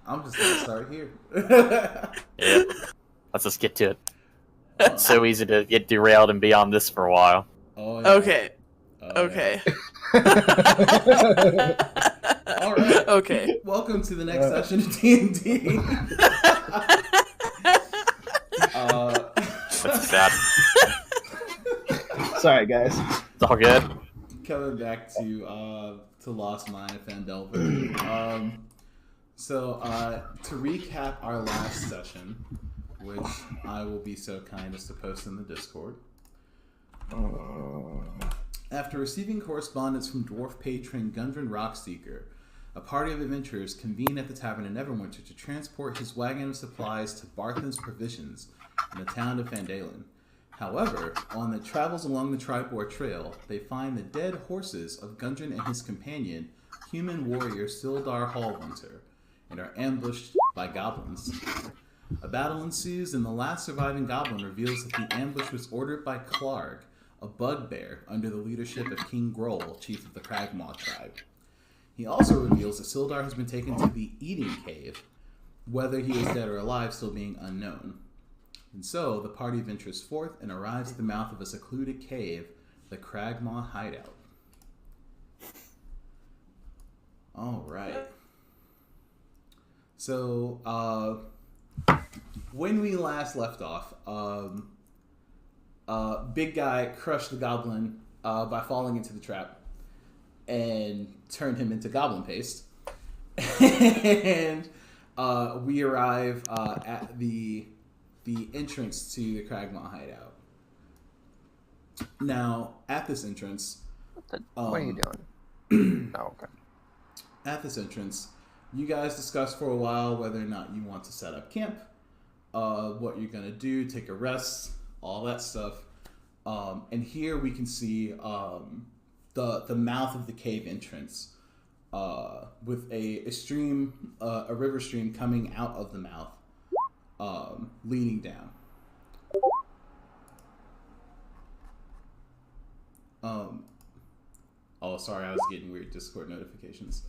I'm just gonna start here. Yeah. Let's just get to it. It's so easy to get derailed and be on this for a while. Oh, yeah. Okay. Oh, Okay. Yeah. All right. Okay. Welcome to the next session of D&D. That's sad. Sorry, guys. It's all good. Coming back to Lost Mine of Phandelver. So to recap our last session, which I will be so kind as to post in the Discord. After receiving correspondence from dwarf patron Gundren Rockseeker, a party of adventurers convene at the tavern in Neverwinter to transport his wagon of supplies to Barthen's Provisions in the town of Vandalen. However, on the travels along the Triboar Trail, they find the dead horses of Gundren and his companion, human warrior Sildar Hallwinter, and are ambushed by goblins. A battle ensues, and the last surviving goblin reveals that the ambush was ordered by Clarg, a bugbear under the leadership of King Grohl, chief of the Cragmaw tribe. He also reveals that Sildar has been taken to the Eating Cave, whether he is dead or alive still being unknown. And so, the party ventures forth and arrives at the mouth of a secluded cave, the Cragmaw Hideout. Alright. So, when we last left off, Bigguy crushed the goblin by falling into the trap and turned him into goblin paste. And we arrive at the entrance to the Cragmaw Hideout. Now, at this entrance... What are you doing? Oh, okay. At this entrance, you guys discussed for a while whether or not you want to set up camp, what you're going to do, take a rest, all that stuff. And here we can see the mouth of the cave entrance with a river stream coming out of the mouth, leading down. Oh, sorry, I was getting weird Discord notifications.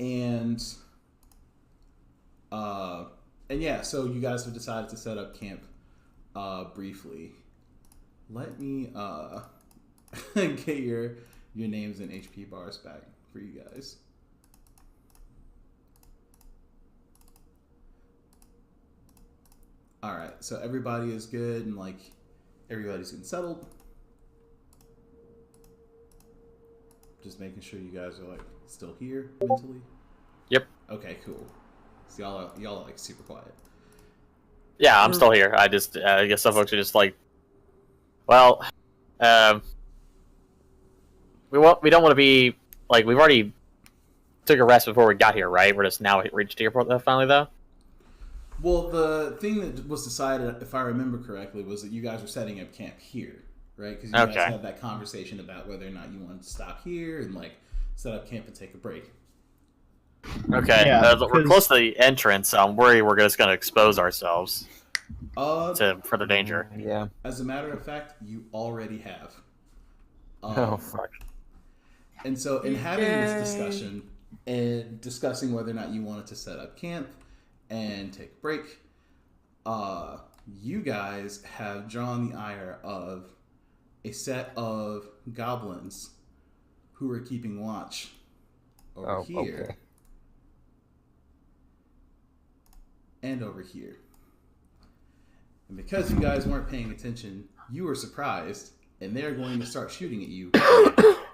And yeah, so you guys have decided to set up camp briefly. Let me get your names and HP bars back for you guys. Alright, so everybody is good and like everybody's getting settled. Just making sure you guys are like still here mentally. Yep. Okay, cool. So y'all are like super quiet. Yeah, I'm still here. I guess some folks are just like, well, we don't want to be like, we've already took a rest before we got here, right? We're just now reached the airport finally, though. Well, the thing that was decided, if I remember correctly, was that you guys were setting up camp here, right? Because you guys had that conversation about whether or not you wanted to stop here and like set up camp and take a break. Okay, Yeah, we're close to the entrance. I'm worried we're just going to expose ourselves to further danger. Yeah. As a matter of fact, you already have. Oh, fuck. And so, in having this discussion and discussing whether or not you wanted to set up camp and take a break, you guys have drawn the ire of a set of goblins who are keeping watch over here. Okay. And over here. And because you guys weren't paying attention, you were surprised, and they're going to start shooting at you.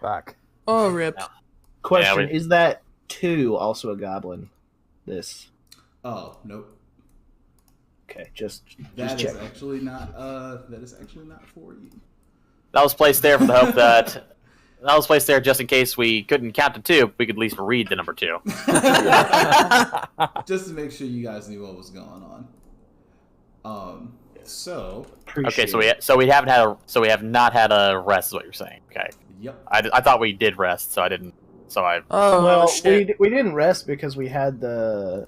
Fuck. Oh, rip. Question, is that 2 also a goblin? This. Oh, nope. Okay, just That check. is actually not for you. That was placed there for the hope that... That was placed there just in case we couldn't count to 2, we could at least read the number 2. Just to make sure you guys knew what was going on. So Okay, so we have not had a rest, is what you're saying. Okay. Yep. I thought we did rest, so I didn't. So I. Oh, well, shit. we didn't rest because we had the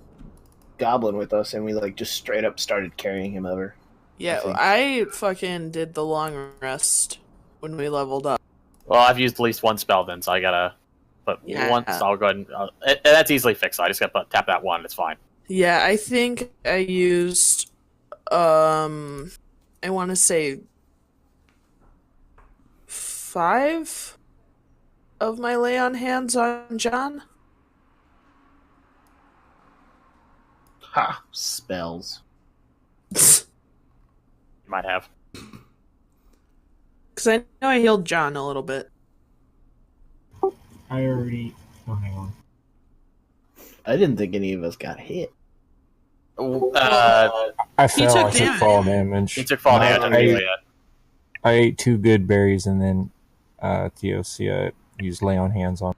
goblin with us, and we like just straight up started carrying him over. Yeah, I fucking did the long rest when we leveled up. Well, I've used at least one spell then, so I gotta But Yeah. once I'll go ahead and that's easily fixed. I just got to tap that one. It's fine. Yeah, I think I used, I want to say 5 of my lay on hands on John. Ha! Spells. You might have. Because I know I healed John a little bit. I already. Oh, hang on. I didn't think any of us got hit. Uh, I fell. took I took damage. fall damage. he took fall damage. I ate 2 good berries and then Thiosia used lay on hands on.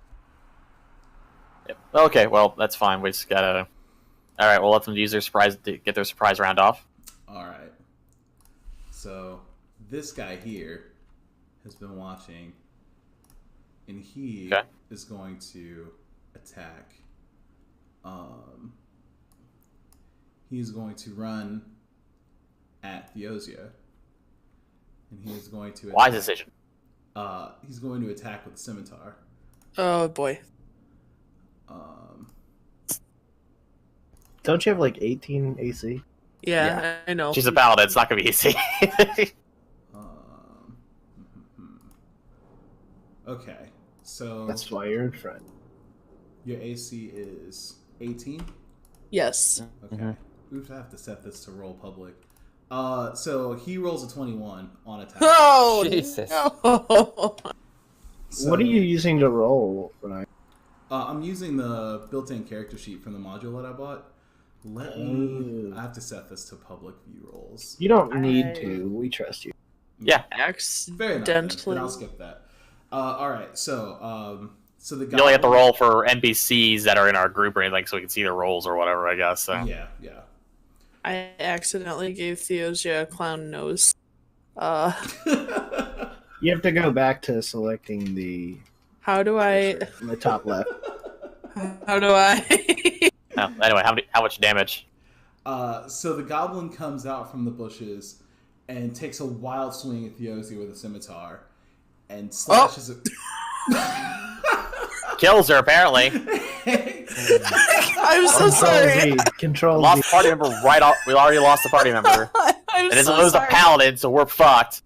Yep. Okay, well that's fine. We just gotta. All right, we'll let them use their surprise to get their surprise round off. All right. So this guy here has been watching, and he Okay. is going to attack. He's going to run at Thiosia, and he is going to. Wise decision. He's going to attack with the scimitar. Oh boy. Don't you have like 18 AC? Yeah, I know. She's a paladin. It's not gonna be easy. Okay, so That's why you're in front. your AC is 18. Yes. Okay, we have to set this to roll public. So he rolls a 21 on attack. Oh Jesus. no. So, What are you using to roll, Ryan? I'm using the built-in character sheet from the module that I bought. Let me. Oh. I have to set this to public view rolls. You don't need to. We trust you. Yeah. Fair enough. Then, Accidentally. I'll skip that. All right. So the guy. You only have to roll for NPCs that are in our group or anything, so we can see their rolls or whatever. I guess. So. Yeah. I accidentally gave Thiosia a clown nose. You have to go back to selecting the How do I? in the top left. How do I? Oh, anyway, how much damage? So the goblin comes out from the bushes and takes a wild swing at Thiosia with a scimitar and slashes it. Kills her apparently. I'm so sorry. Control Lost Z. the party member right off. We already lost the party member. I'm And it so was a sorry. paladin, so we're fucked.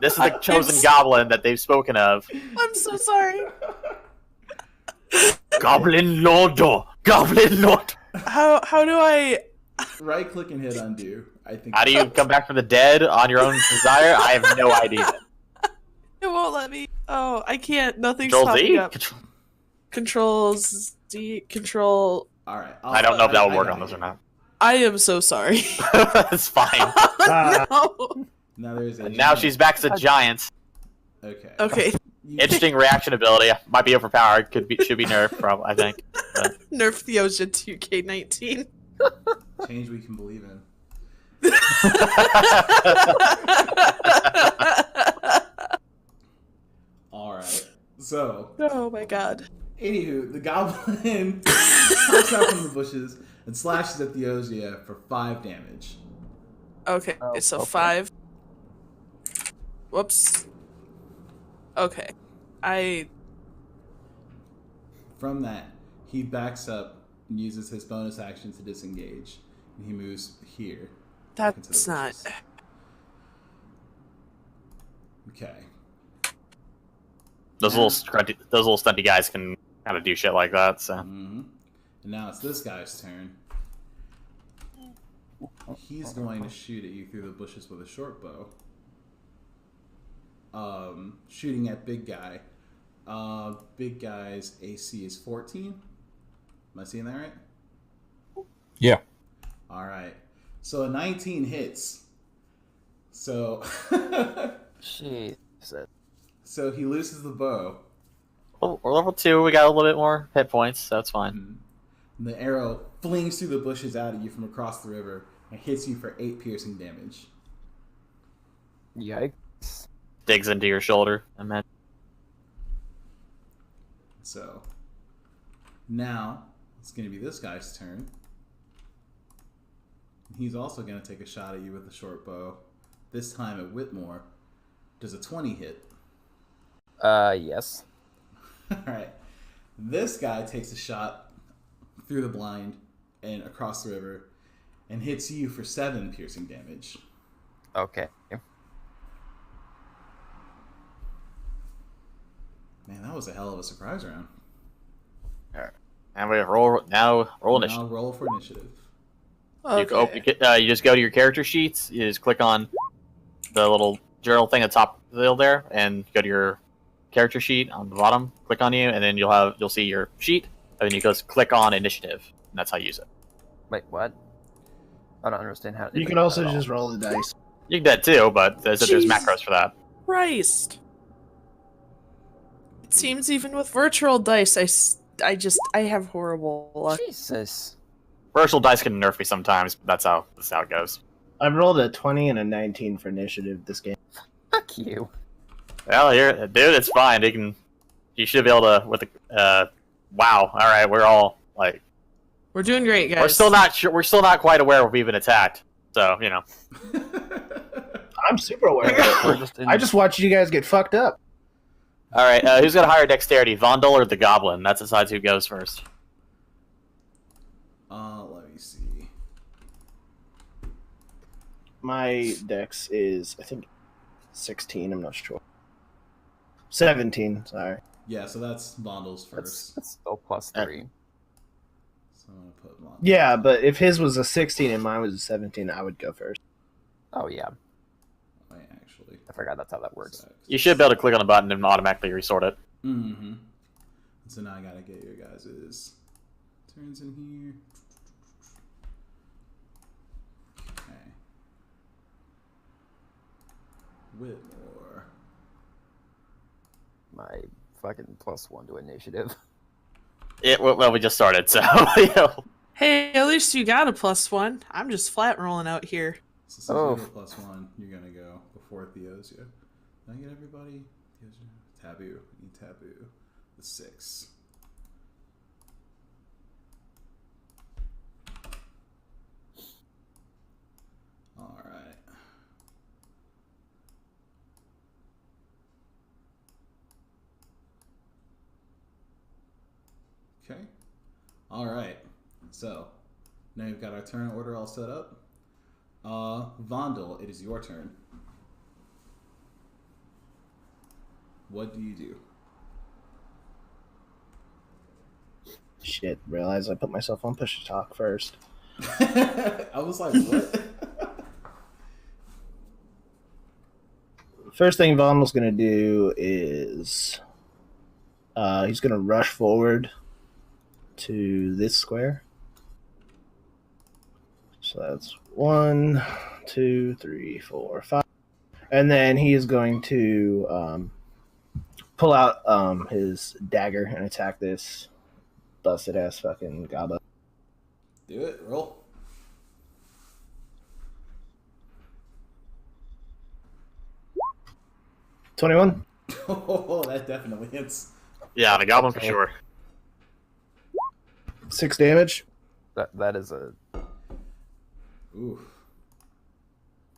This is the chosen goblin that they've spoken of. I'm so sorry. Goblin Lord. Goblin Lord. How do I? Right click and hit undo. I think. How do you come back from the dead on your own desire? I have no idea. It won't let me. Oh, I can't. Nothing's Control popping Z? up. Controls Z. Control. All right. I don't know if that would I work got on this it. or not. I am so sorry. It's fine. No. Now there's a. And now she's back as a giant. Okay. Okay. You- Interesting reaction ability. Might be overpowered. Should be nerfed, probably, I think. But Nerf Thiosia 2K19. Change we can believe in. All right. So, Oh my god. anywho, the goblin pops out from the bushes and slashes at Thiosia for 5 damage. Okay, Oh, so okay. 5. Whoops. Okay. From that, he backs up and uses his bonus action to disengage, and he moves here. into the That's not. bushes. Okay. those little stunty guys can kind of do shit like that. So And now it's this guy's turn. He's going to shoot at you through the bushes with a short bow. Shooting at Big Guy. Big Guy's AC is 14. Am I seeing that right? Yeah. All right. So a 19 hits. So Jesus. so he loses the bow. well, we're level 2. We got a little bit more hit points. So that's fine. And the arrow flings through the bushes out at you from across the river and hits you for 8 piercing damage. Yikes. Digs into your shoulder. And then So now it's going to be this guy's turn. He's also going to take a shot at you with a short bow. This time at Whitmore. Does a 20 hit? Yes. All right. This guy takes a shot through the blind and across the river and hits you for 7 piercing damage. Okay. Man, that was a hell of a surprise round. And we roll Now initiative. roll for initiative. Okay. You just go to your character sheets. You just click on the little journal thing at the top of the hill there, and go to your character sheet on the bottom. Click on you, and then you'll see your sheet, and then you just click on initiative, and that's how you use it. Wait, what? I don't understand how. You can also just roll the dice. You can do that too, but there's Jeez. macros for that. Christ. It seems even with virtual dice, I have horrible luck. Jesus. Virtual dice can nerf me sometimes, but that's how it goes. I've rolled a 20 and a 19 for initiative this game. Fuck you. Well, dude, it's fine. You should be able to with the. Wow. All right, we're all like. We're doing great, guys. We're still not sure. We're still not quite aware we've been attacked. So I'm super aware of it. I just watched you guys get fucked up. All right, who's got a higher dexterity, Vondal or the Goblin? That decides who goes first. Let me see. My dex is, I think, 16. I'm not sure. 17. Sorry. Yeah, so that's Vondal's first. That's still plus 3. So I'm gonna put Vondal. Yeah, but if his was a 16 and mine was a 17, I would go first. Oh yeah, Wait, actually. I forgot that's how that works. You should be able to click on the button and automatically resort it. Mm-hmm. So now I gotta get your guys' turns in here. Okay. Whitmore. My fucking +1 to initiative. Well, we just started, so Hey, at least you got a +1. I'm just flat rolling out here. So since you get +1, you're gonna go before Thiosia. Did I get everybody? Thiosia. Taboo. We need Taboo. The 6. Alright. Okay. Alright. So, now we've got our turn order all set up. Vondal, it is your turn. What do you do? Shit, realize I put myself on push to talk first. I was like, what? First thing Vondal's going to do is he's going to rush forward to this square. So that's 1, 2, 3, 4, 5. And then he is going to pull out his dagger and attack this busted ass fucking goblin. Do it. Roll. $21. Oh, that definitely hits. yeah, the Goblin for sure. 6 damage. That is a Oof.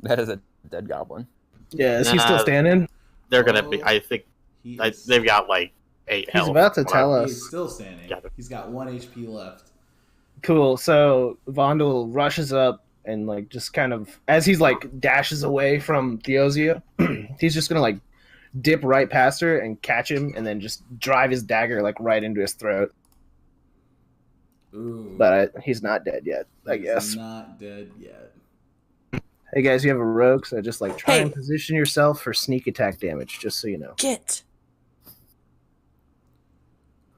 dead goblin. Yeah, is he still standing? They're gonna be. I think they've got like 8 He's health. about to tell us. He's still standing. Got it. He's got 1 HP left. Cool. So Vondal rushes up and like just kind of as he's like dashes away from Thiosia, he's just gonna like dip right past her and catch him and then just drive his dagger like right into his throat. Ooh. But he's not dead yet, I He's guess. not dead yet. Hey guys, you have a rogue, so just like try Hey. and position yourself for sneak attack damage, just so you know. Get.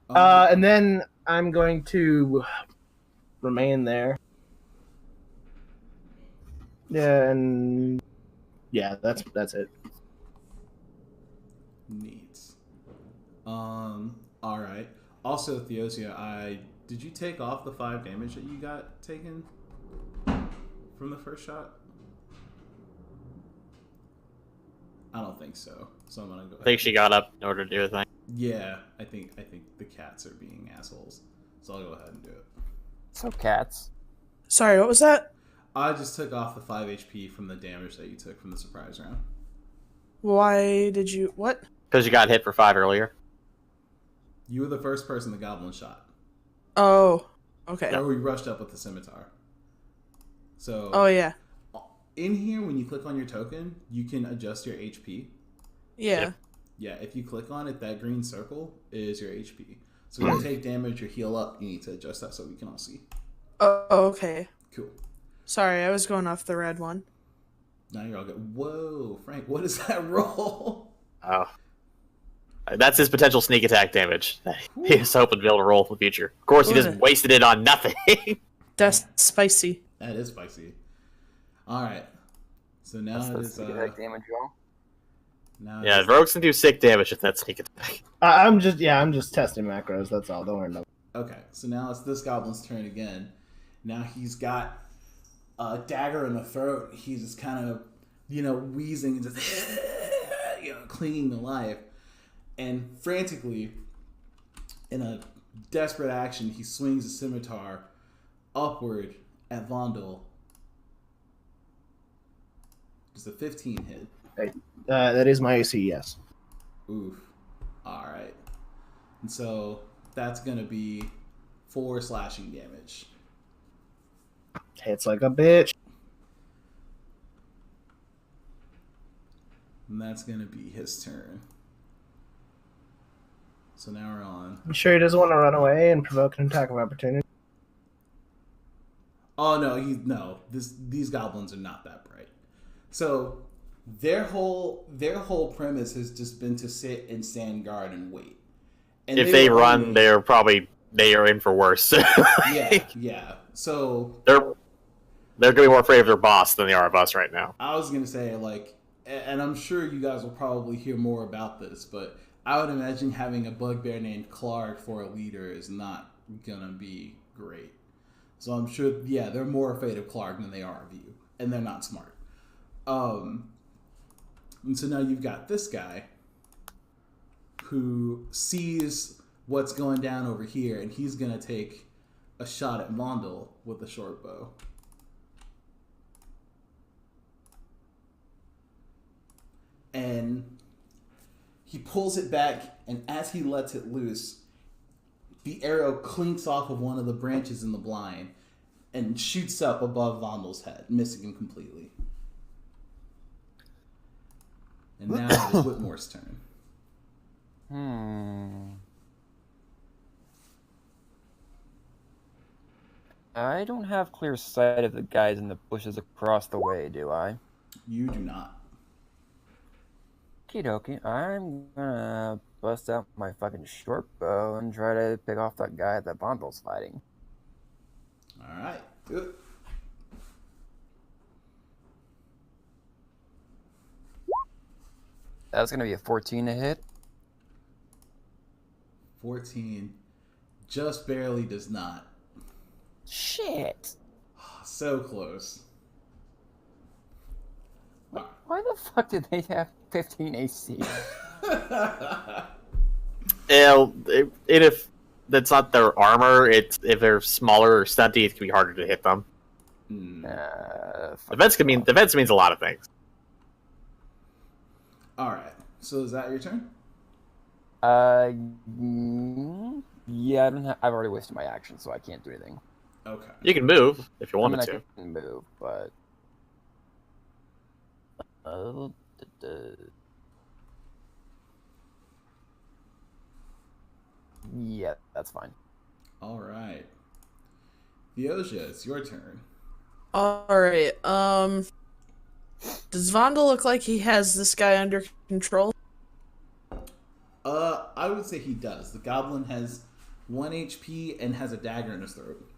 And then I'm going to remain there. Yeah, and yeah, that's it. Neat. All right. Also, Thiosia, did you take off the 5 damage that you got taken from the first shot? I don't think so. So I'm gonna go. I think she got up in order to do a thing. Yeah, I think the cats are being assholes. So I'll go ahead and do it. So cats. Sorry, what was that? I just took off the 5 HP from the damage that you took from the surprise round. Why did you... What? Because you got hit for 5 earlier. You were the first person the goblin shot. Oh, okay. Or we rushed up with the scimitar. So. Oh yeah. In here, when you click on your token, you can adjust your HP. Yeah. Yep. Yeah, if you click on it, that green circle is your HP. So when you take damage or heal up, you need to adjust that so we can all see. Oh, okay. Cool. Sorry, I was going off the red one. Now you're all good. Whoa, Frank, what is that roll? Oh. That's his potential sneak attack damage. He was hoping to be able to roll in the future. Of course, he just wasted it on nothing. That's spicy. That is spicy. All right. So now That's it the is. sneak attack damage roll. Now Yeah, rogues can do sick damage with that sneak attack. I'm just testing macros. That's all. Don't worry about it. Okay, so now it's this goblin's turn again. Now he's got a dagger in the throat. He's just kind of, wheezing and just, clinging to life. And frantically, in a desperate action, he swings a scimitar upward at Vondal. Does a 15 hit? That is my AC, yes. Oof. Alright. And so that's going to be 4 slashing damage. Hits like a bitch. And that's going to be his turn. So now we're on. I'm sure he doesn't want to run away and provoke an attack of opportunity. Oh, no. These goblins are not that bright. So their whole premise has just been to sit and stand guard and wait. And If they run, they are in for worse. Yeah. So they're gonna be more afraid of their boss than they are of us right now. I was gonna say, and I'm sure you guys will probably hear more about this, but I would imagine having a bugbear named Clark for a leader is not gonna be great. So I'm sure, they're more afraid of Clark than they are of you, and they're not smart. And so now you've got this guy who sees what's going down over here, and he's gonna take a shot at Vondal with a short bow. And he pulls it back, and as he lets it loose, the arrow clinks off of one of the branches in the blind and shoots up above Vondal's head, missing him completely. And now it is Whitmore's turn. I don't have clear sight of the guys in the bushes across the way, do I? You do not. Okie dokie, I'm gonna bust out my fucking short bow and try to pick off that guy that Vondal's fighting. Alright, do it. That's gonna be a 14 to hit. 14 just barely does not. Shit! So close. Why the fuck did they have 15 AC? If that's not their armor, if they're smaller or stunty, it can be harder to hit them. Defense means a lot of things. Alright, so is that your turn? Yeah, I've already wasted my action, so I can't do anything. Okay. You can move if you wanted I to. can move, but yeah, that's fine. Alright. Thiosia, it's your turn. Alright, does Vondal look like he has this guy under control? I would say he does. The goblin has 1 HP and has a dagger in his throat.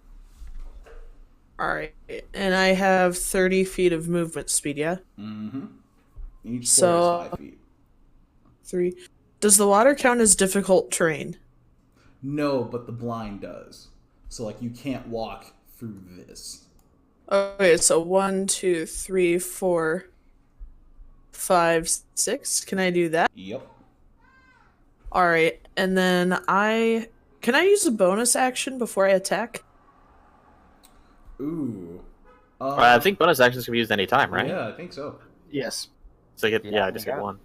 Alright, and I have 30 feet of movement speed, yeah? Mm-hmm. Each floor is 5 feet. 3. Does the water count as difficult terrain? No, but the blind does. So, you can't walk through this. Okay, so 1, 2, 3, 4, 5, 6. Can I do that? Yep. Alright, and then can I use a bonus action before I attack? Ooh. I think bonus actions can be used anytime, right? Yeah, I think so. Yes. So just get one.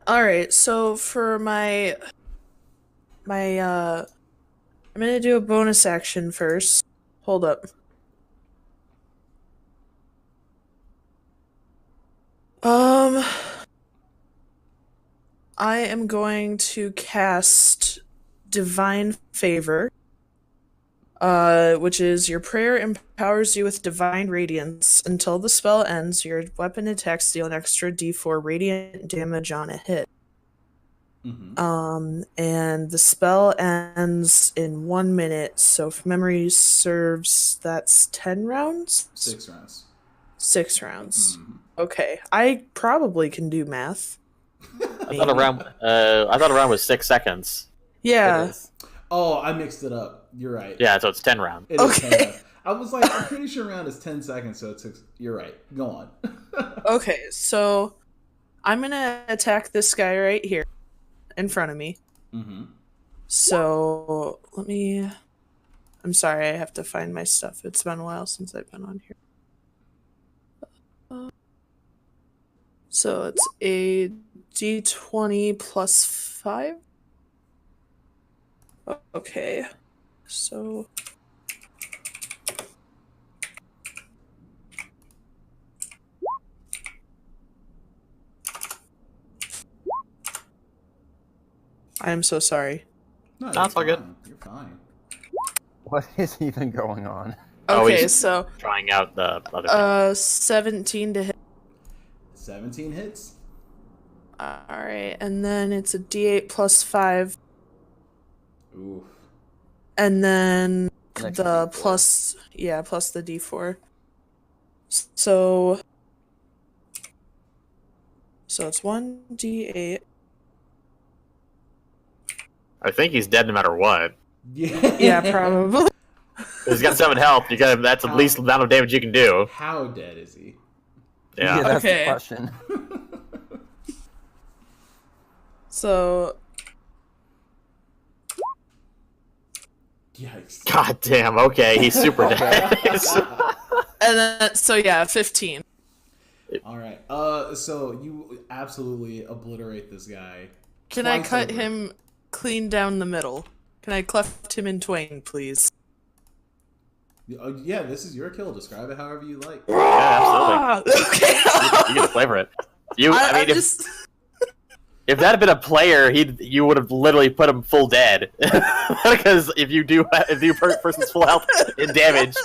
Alright, so for my I'm gonna do a bonus action first. Hold up. I am going to cast Divine Favor, which is your prayer empowers you with divine radiance. Until the spell ends, your weapon attacks deal an extra d4 radiant damage on a hit. And the spell ends in 1 minute, so if memory serves, that's 10 rounds? 6 rounds. 6 rounds. Okay, I probably can do math. I thought a round was 6 seconds. Yeah. Oh, I mixed it up. You're right. Yeah, so it's 10 rounds. It is 10 rounds. I was like, I'm pretty sure round is 10 seconds, so it's 6. You're right. Go on. Okay, so I'm gonna attack this guy right here in front of me. So I'm sorry, I have to find my stuff. It's been a while since I've been on here. So it's a d20 plus 5. Okay, so I am so sorry. No, That's all good. You're fine. What is even going on? Okay, he's so trying out the other thing. 17 to hit. 17 hits. Alright, and then it's a d8 plus 5. Oof. And then Next the D4. plus the d4. So it's 1d8. I think he's dead no matter what. Yeah, probably. He's got 7 health. That's at least the amount of damage you can do. How dead is he? Yeah. That's Okay. the question. So Yikes. God damn. Okay, he's super dead. and then 15. All right. So you absolutely obliterate this guy. Can I twice cut over. him clean down the middle? Can I cleft him in twain, please? Yeah, this is your kill. Describe it however you like. Yeah, absolutely. Okay. You get to flavor it. I mean, if that had been a player, you would have literally put him full dead. Because if you put a person's full health in damage,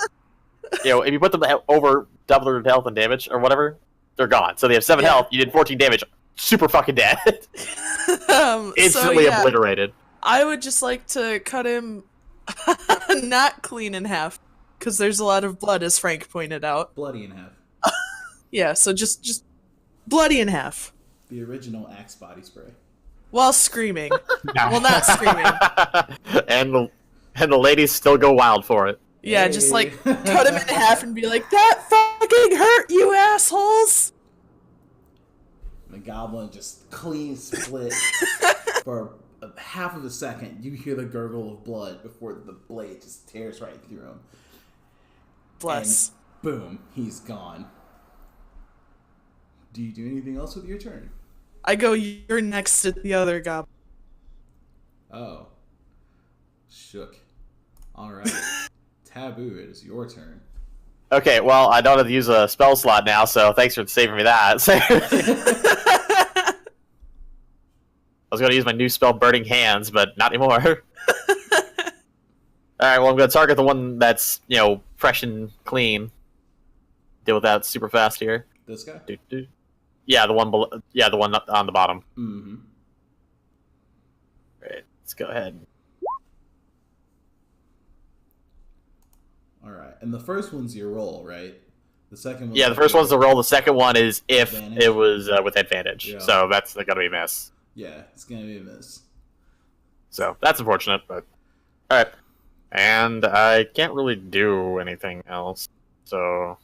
if you put them over double their health and damage or whatever, they're gone. So they have 7 health. You did 14 damage. Super fucking dead. Instantly obliterated. I would just like to cut him not clean in half, because there's a lot of blood, as Frank pointed out. Bloody in half. Yeah, so just bloody in half. The original Axe body spray. While screaming. Well, not screaming. and the ladies still go wild for it. Yeah, just like cut him in half and be like, that fucking hurt, you assholes! The goblin just clean split for half of a second. You hear the gurgle of blood before the blade just tears right through him. Bless. And boom, he's gone. Do you do anything else with your turn? I go, you're next to the other goblin. Oh. Shook. Alright. Taboo, it is your turn. Okay, well, I don't have to use a spell slot now, so thanks for saving me that. I was going to use my new spell, Burning Hands, but not anymore. Alright, well, I'm going to target the one that's, fresh and clean. Deal with that super fast here. This guy? Yeah, the one below, the one on the bottom. Mm-hmm. Alright, let's go ahead. Alright, and the first one's your roll, right? The second one. Yeah, the first one's the roll. The second one is if Advantage? it was with advantage. Yeah. So that's going to be a miss. Yeah, it's gonna be a miss. So that's unfortunate, but alright. And I can't really do anything else. So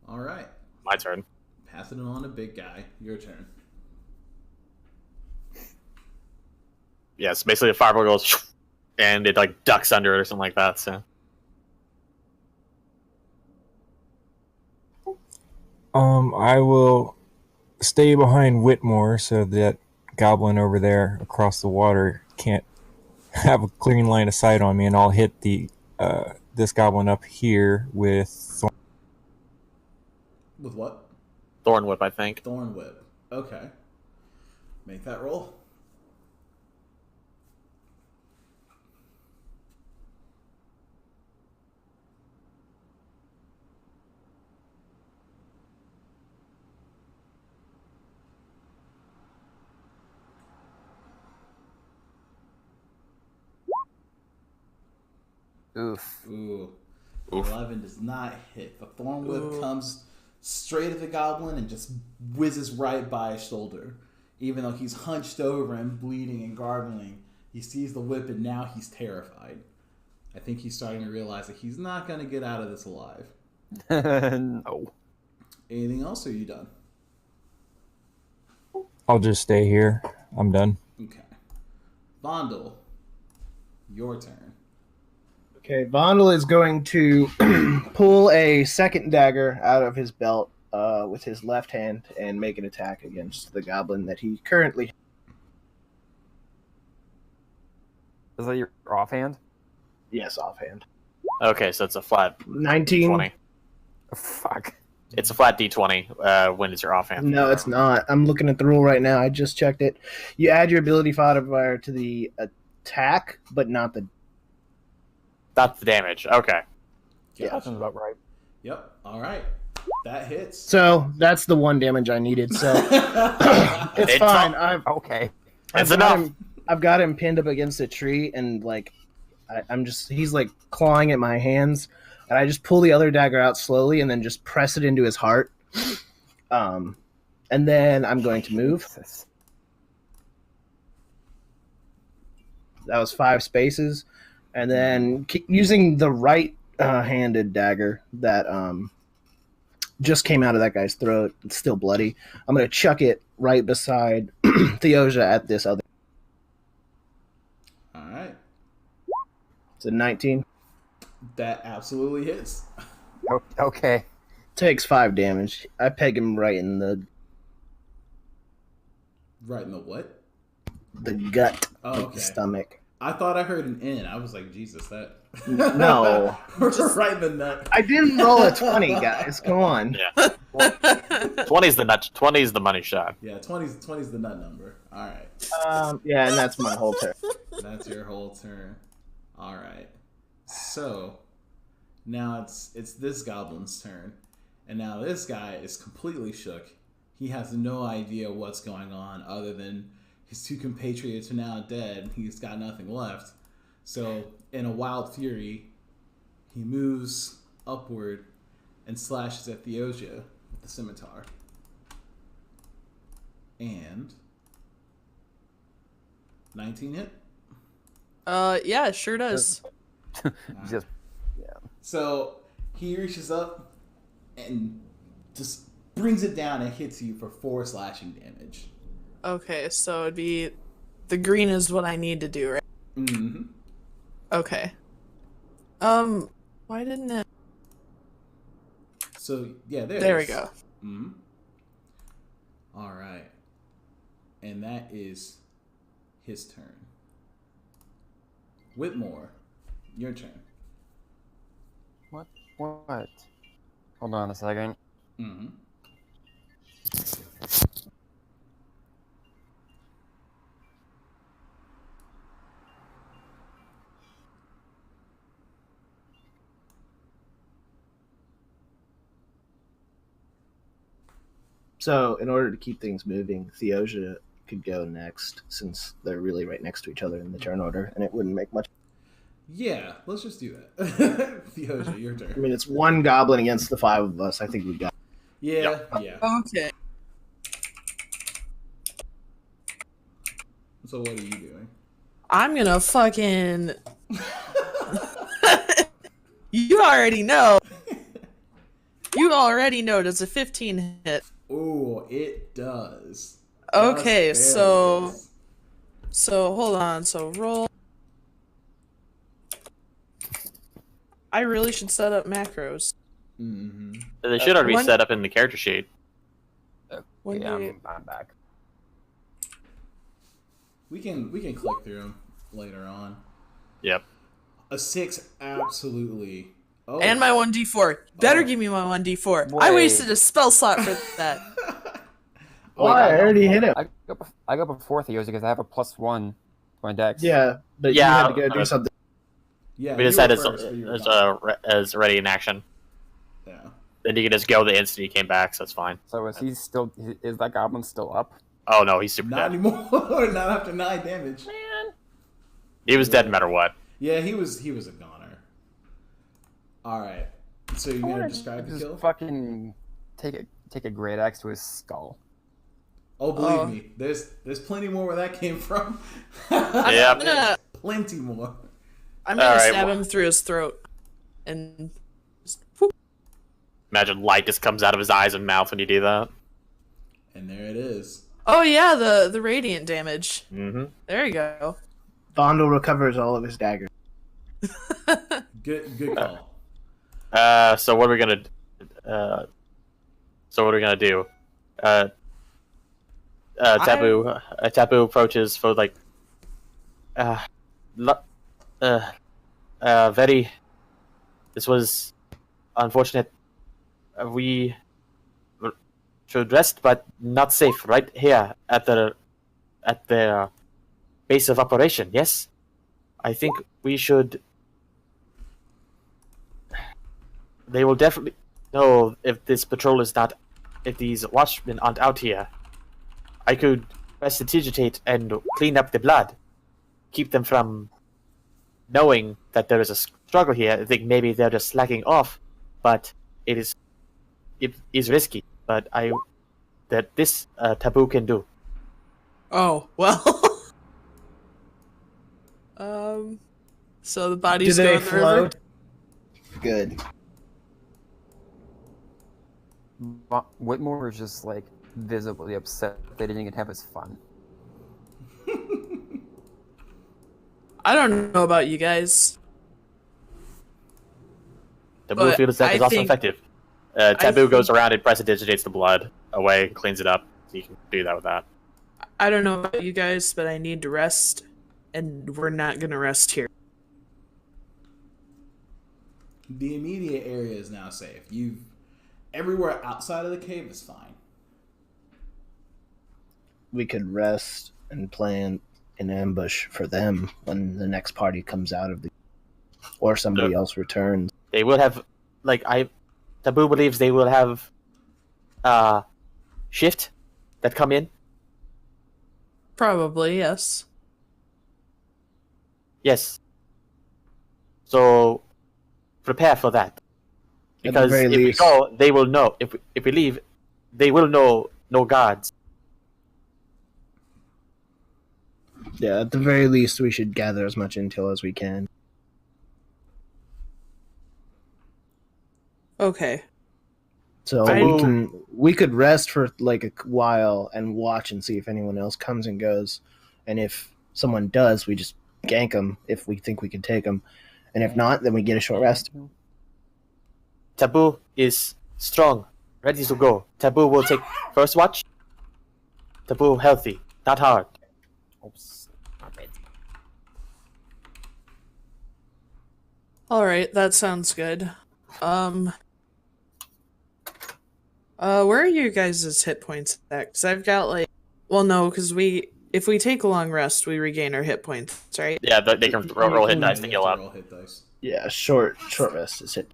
Alright. my turn. Passing it on to big guy. Your turn. Yeah, so basically the fireball goes and it like ducks under it or something like that, so I will stay behind Whitmore so that goblin over there across the water can't have a clean line of sight on me, and I'll hit the this goblin up here with. With what? Thorn Whip, I think. Thorn Whip. Okay. Make that roll. Oof. Ooh. Oof. 11 does not hit. The Thorn Whip comes straight at the goblin and just whizzes right by his shoulder. Even though he's hunched over and bleeding and garbling, he sees the whip and now he's terrified. I think he's starting to realize that he's not going to get out of this alive. No. Anything else, or are you done? I'll just stay here. I'm done. Okay. Vondal, your turn. Okay, Vondal is going to pull a second dagger out of his belt with his left hand and make an attack against the goblin that he currently. Is that your offhand? Yes, offhand. Okay, so it's a flat 19. 20. Oh, fuck. It's a flat D20 when it's your offhand. No, it's not. I'm looking at the rule right now. I just checked it. You add your ability modifier to the attack, but not the. That's the damage. Okay. Yeah, that sounds about right. Yep. All right. That hits. So that's the one damage I needed. So it's fine. Okay. It's enough. I've got him pinned up against a tree, and like, he's like clawing at my hands, and I just pull the other dagger out slowly, and then just press it into his heart. And then I'm going to move. That was 5 spaces, and then using the right-handed dagger that just came out of that guy's throat. It's still bloody. I'm going to chuck it right beside Thiosia at this other. All right. It's a 19. That absolutely hits. Okay. Takes 5 damage. I peg him right in the Right in the what? gut, Oh, like okay. the stomach. I thought I heard an N. I was like, Jesus, that. No. Right in the nut. I didn't roll a 20, guys. Come on. Yeah. 20's the nut. 20's the money shot. Yeah, 20's the nut number. All right. Yeah, and that's my whole turn. That's your whole turn. All right. So now it's this goblin's turn, and now this guy is completely shook. He has no idea what's going on other than his 2 compatriots are now dead. He's got nothing left. So in a wild fury, he moves upward and slashes at Thiosia with the scimitar. And 19 hit. Yeah, it sure does. Just So he reaches up and just brings it down and hits you for 4 slashing damage. Okay, so it'd be the green is what I need to do, right? Mm-hmm. Okay. Why didn't it? So yeah, There we go. Mm-hmm. All right, and that is his turn. Whitmore, your turn. what? Hold on a second. Mm-hmm. So, in order to keep things moving, Thiosia could go next, since they're really right next to each other in the turn order, and it wouldn't make much. Yeah, let's just do that. Thiosia, your I turn. mean, it's 1 goblin against the 5 of us. I think we got. Yeah, yeah. Okay. So what are you doing? I'm gonna fucking. You already know. You already know. Does a 15 hit? Oh, it does. Okay, Just so barely. so hold on. So roll. I really should set up macros. Mm-hmm. They should already be one- set up in the character sheet. When Yeah, do you- I'm back. We can click through them. later on. Yep. A 6, absolutely. Oh. And my 1d4. Better Oh. give me my 1d4. I Wait. wasted a spell slot for that. Why? I already hit him. I go before Thiosia because I have a +1 to my dex. Yeah, but you Yeah, had to go do something. Yeah, We just you said were as first, but you were gone. as ready in action. Yeah. Then you can just go the instant you came back, so that's fine. So is that goblin still up? Oh no, he's super Not dead. anymore. Not after 9 damage. He was dead no matter what. Yeah, he was a goner. All right. So you're gonna describe the Just kill? fucking take a great axe to his skull. Oh, believe me, there's plenty more where that came from. Yeah. Gonna- Plenty more. I'm gonna Alright, stab well- him through his throat. And just, whoop. Imagine light just comes out of his eyes and mouth when you do that. And there it is. Oh yeah, the radiant damage. Mm-hmm. There you go. Vondal recovers all of his daggers. Good call. So what are we gonna? Do? Taboo. Taboo approaches for like. Very. This was unfortunate. We should rest, but not safe. Right here at the base of operation. Yes, I think we should. They will definitely know if this patrol is not, if these watchmen aren't out here. I could prestidigitate and clean up the blood, keep them from knowing that there is a struggle here. I think maybe they're just slacking off, but it is risky. But this Taboo can do. Oh well. So the bodies Do go they in the river. float? Good. Whitmore is just like visibly upset they didn't get to have his fun. I don't know about you guys. Taboo But feels that I is also think- effective. Taboo think- goes around and prestidigitates the blood away and cleans it up. So you can do that with that. I don't know about you guys, but I need to rest, and we're not gonna rest here. The immediate area is now safe. Everywhere outside of the cave is fine. We could rest and plan an ambush for them when the next party comes out of the, or somebody else returns. They will have, Taboo believes they will have, shift that come in. Probably, yes. Yes. So, prepare for that. At the Because very if we least. go, they will know. If we leave, they will know no guards. Yeah, at the very least, we should gather as much intel as we can. Okay. So we could rest for like a while and watch and see if anyone else comes and goes, and if someone does, we just gank them if we think we can take them, and if not, then we get a short rest. Taboo is strong, ready to go. Taboo will take first watch. Taboo healthy, not hard. Oh, stop it. All right, that sounds good. Where are you guys' hit points at? Because I've got because if we take a long rest, we regain our hit points, right? Yeah, they can roll hit dice to You heal have up. roll hit dice. Yeah, short rest is it.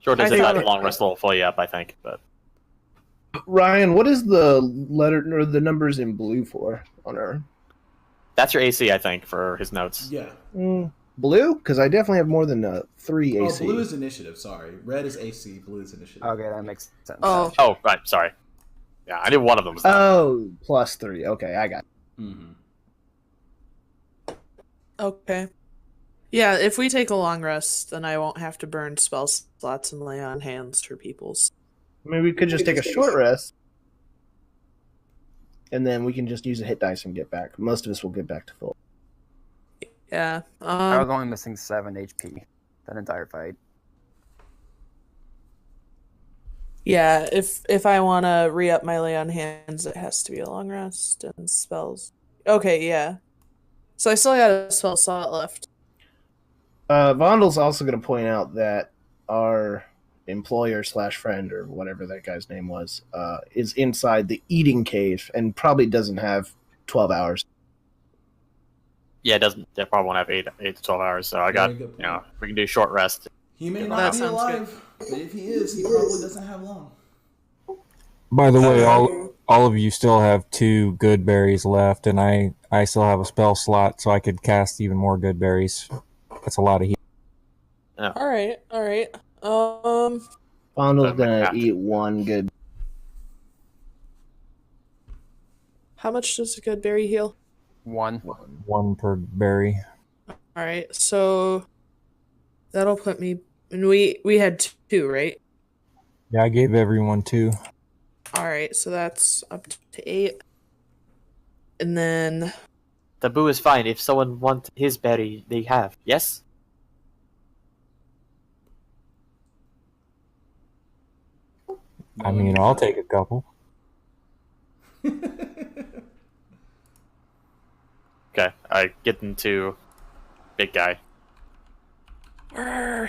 Short I distance, think- not long rest will full you up, I think. But Ryan, what is the letter or the numbers in blue for on our that's your AC, I think, for his notes. Yeah. blue? Because I definitely have more than 3 Oh, AC. blue is initiative. Sorry, red is AC. Blue is initiative. Okay, that makes sense. Oh. Oh, right, sorry. Yeah, I knew one of them was that. Oh, +3. Okay, I got it. Mm-hmm. Okay. Yeah, if we take a long rest, then I won't have to burn spell slots and lay on hands for people's. I mean, we could just take a short rest, and then we can just use a hit dice and get back. Most of us will get back to full. Yeah. I was only missing 7 HP that entire fight. Yeah, if I want to re-up my lay on hands, it has to be a long rest and spells. Okay, yeah. So I still got a spell slot left. Vondal's also going to point out that our employer/friend, or whatever that guy's name was, is inside the eating cave and probably doesn't have 12 hours. Yeah, it doesn't. It probably won't have 8 to 12 hours. So I got, Very good point. we can do short rest. He may That not be sounds alive, but if he is, he probably doesn't have long. By the way, all of you still have 2 good berries left, and I still have a spell slot, so I could cast even more good berries. That's a lot of heat. All right. Vondal's going to eat 1 good. How much does a good berry heal? 1. 1 per berry. All right, so that'll put me. And we had 2, right? Yeah, I gave everyone 2. All right, so that's up to 8, and then Taboo is fine. If someone wants his berry, they have. Yes? I mean, I'll take a couple. Okay, I get into Bigguy.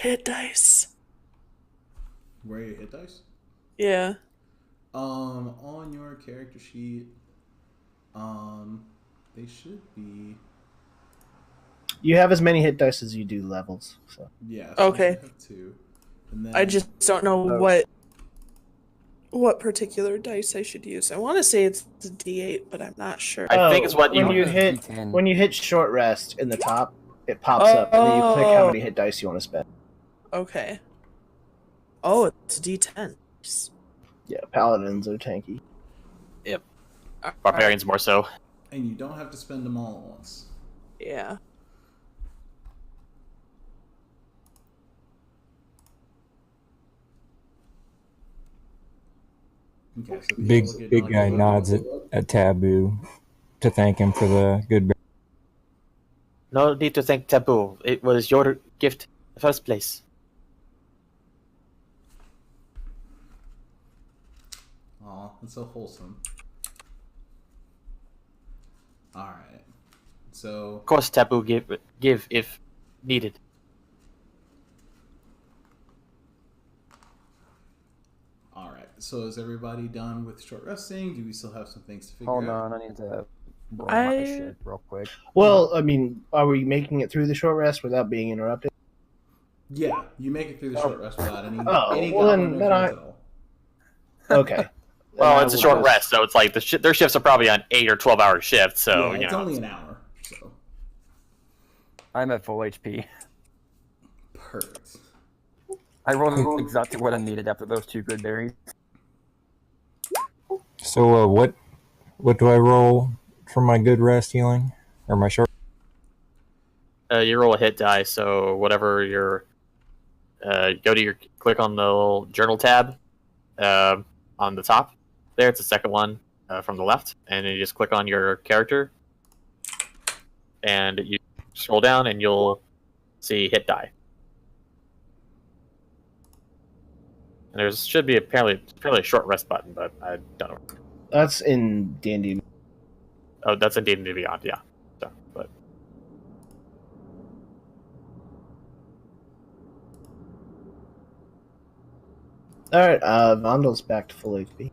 hit dice. Where are your hit dice? Yeah. On your character sheet, they should be. You have as many hit dice as you do levels. So. Yeah. Okay. You have 2. And then, I just don't know what particular dice I should use. I want to say it's the D8, but I'm not sure. I think it's what when you you hit D10. when you hit short rest in the top, it pops up, and then you click how many hit dice you want to spend. Okay. Oh, it's D10. Yeah, paladins are tanky. Barbarians more so. and you don't have to spend them all at once. Yeah. Okay, so Big guy nods at Taboo to thank him for the good. No need to thank Taboo. It was your gift in the first place. Aw, that's so wholesome. Alright. So Of course, Taboo give if needed. alright. So is everybody done with short resting? Do we still have some things to figure Hold out? on, I need to roll my I- shit real quick. Well, I mean, are we making it through the short rest without being interrupted? Yeah, you make it through the short rest without any Oh, well, goblin then I- interference at all. Okay. Well, Then it's I a will short just- rest, so it's like their shifts are probably on 8 or 12-hour shifts. So Yeah, you it's know, only an hour. So I'm at full HP. perfect. I rolled exactly what I needed after those 2 good berries. So what do I roll for my good rest healing or my short? you roll a hit die. So whatever your click on the little journal tab on the top. There, it's the second one from the left, and then you just click on your character, and you scroll down, and you'll see hit die. And there should be apparently a short rest button, but I don't know. That's in D&D. Oh, that's indeed in Beyond, yeah. So, but Alright, Vondal's back to full HP.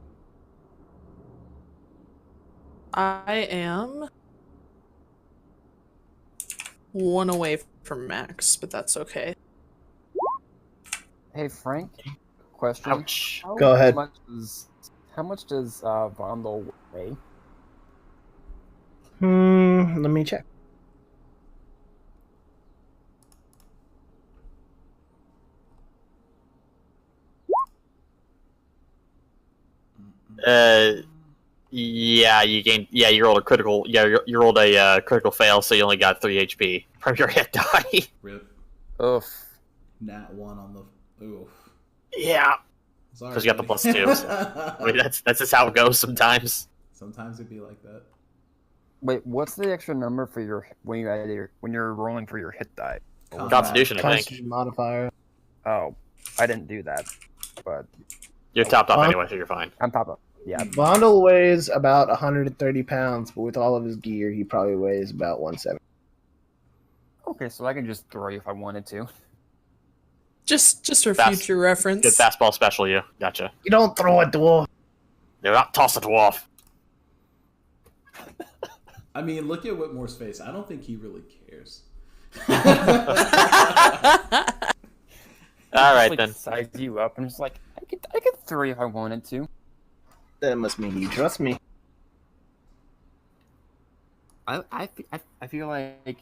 I am 1 away from max, but that's okay. Hey Frank, question. ouch. Go ahead. How much does Vondal weigh? Let me check. Yeah, you gained. Yeah, you rolled a critical. Yeah, you rolled a critical fail, so you only got 3 HP from your hit die. Rip. Oof. Nat 1 on the. Oof. Yeah, Sorry, because you got the buddy. +2. So, I mean, that's just how it goes sometimes. Sometimes it'd be like that. Wait, what's the extra number for your when you're rolling for your hit die? Constitution, I think. Constitution modifier. Oh, I didn't do that, but You're topped off anyway, so you're fine. I'm top up. Yeah, Vondal weighs about 130 pounds, but with all of his gear, he probably weighs about 170. Okay, so I can just throw you if I wanted to. Just for Fast- future reference. Good fastball special, you. Gotcha. You don't throw a dwarf. Do not toss a dwarf. I mean, look at Whitmore's face. I don't think he really cares. All right, Like, then. size you up and just like I could throw you if I wanted to. That must mean you trust me. I feel like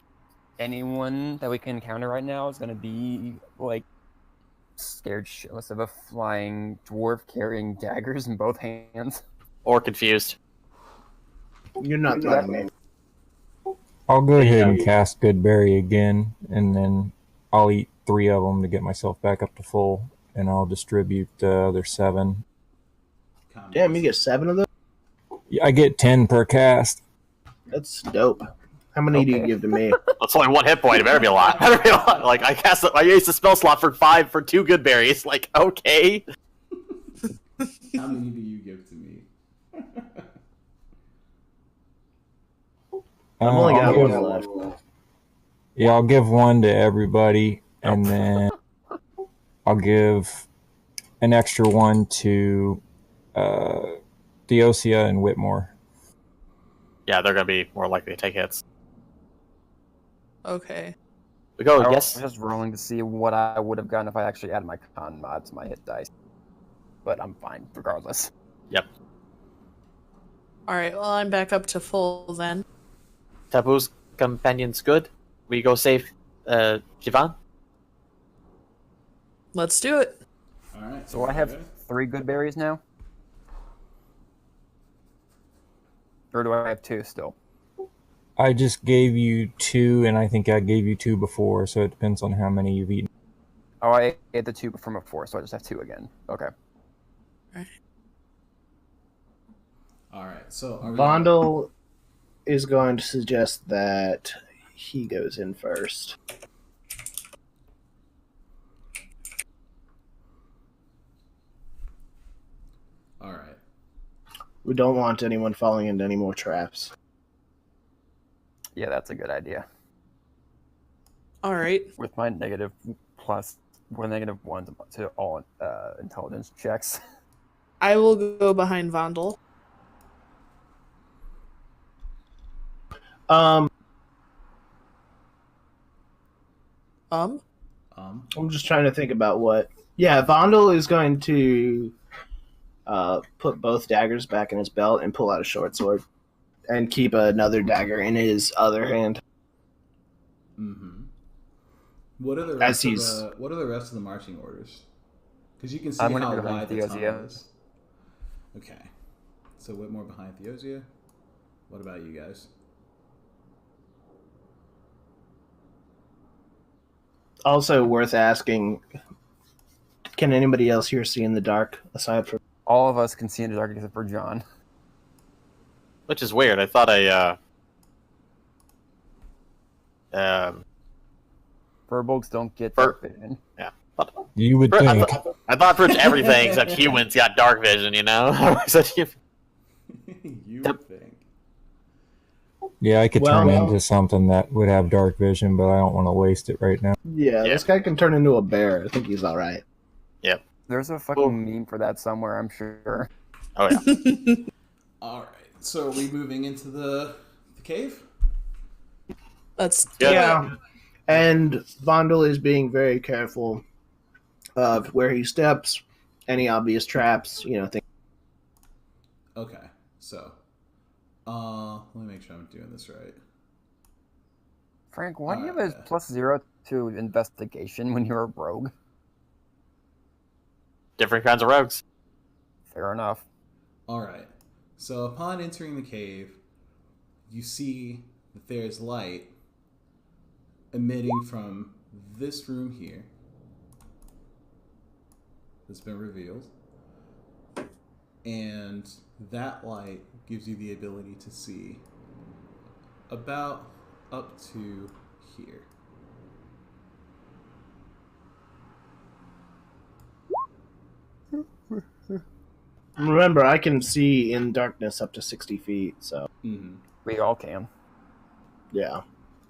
anyone that we can encounter right now is gonna be like scared shitless of a flying dwarf carrying daggers in both hands. Or confused. You're not threatening me. I'll go ahead and cast Goodberry again, and then I'll eat 3 of them to get myself back up to full, and I'll distribute the other 7. Damn, you get 7 of those? Yeah, I get 10 per cast. That's dope. How many do you Okay. give to me? That's only 1 hit point. It better be a lot. Better be a lot. Like I used the spell slot for 5 for 2 good berries. Like, okay. How many do you give to me? I've only got I'll one give- left. Yeah, I'll give 1 to everybody, and then I'll give an extra 1 to Thiosia and Whitmore. Yeah, they're gonna be more likely to take hits. Okay. We go. I Yes. was just rolling to see what I would have gotten if I actually added my con mod to my hit dice. But I'm fine regardless. Yep. All right. Well, I'm back up to full then. Taboo's companion's good. We go save Jivan. Let's do it. All right. So I have okay. 3 good berries now? Or do I have 2 still? I just gave you 2, and I think I gave you 2 before, so it depends on how many you've eaten. Oh, I ate the 2 from before, so I just have 2 again. Okay. All right. So are we... Vondal is going to suggest that he goes in first. All right. We don't want anyone falling into any more traps. Yeah, that's a good idea. All right. With my negative plus, with -1 to all intelligence checks. I will go behind Vondal. Um, I'm just trying to think about what. Yeah, Vondal is going to put both daggers back in his belt and pull out a short sword, and keep another dagger in his other hand. Mm-hmm. What are the As rest of what are the rest of the marching orders? Because you can see I'm gonna how go behind wide the tunnel Thiosia. is. Okay. So Whitmore behind Thiosia. What about you guys? Also worth asking, can anybody else here see in the dark aside from... All of us can see in the dark except for John. Which is weird. I thought Firbolgs don't get Fir- dark vision. You would I think. thought pretty much everything except humans got dark vision. You know. You Yep. would think. Yeah, I could Well- turn into something that would have dark vision, but I don't want to waste it right now. Yeah, Yeah. this guy can turn into a bear. I think he's all right. There's a fucking meme for that somewhere, I'm sure. Oh yeah. All right. So are we moving into the cave? Let's Yeah. And Vondal is being very careful of where he steps, any obvious traps, things. Okay. So, let me make sure I'm doing this right. Frank, why do you have a +0 to investigation when you're a rogue? Different kinds of rogues. Fair enough. All right. So upon entering the cave, you see that there's light emitting from this room here that's been revealed. And that light gives you the ability to see about up to here. Remember, I can see in darkness up to 60 feet, so Mm-hmm. We all can. yeah.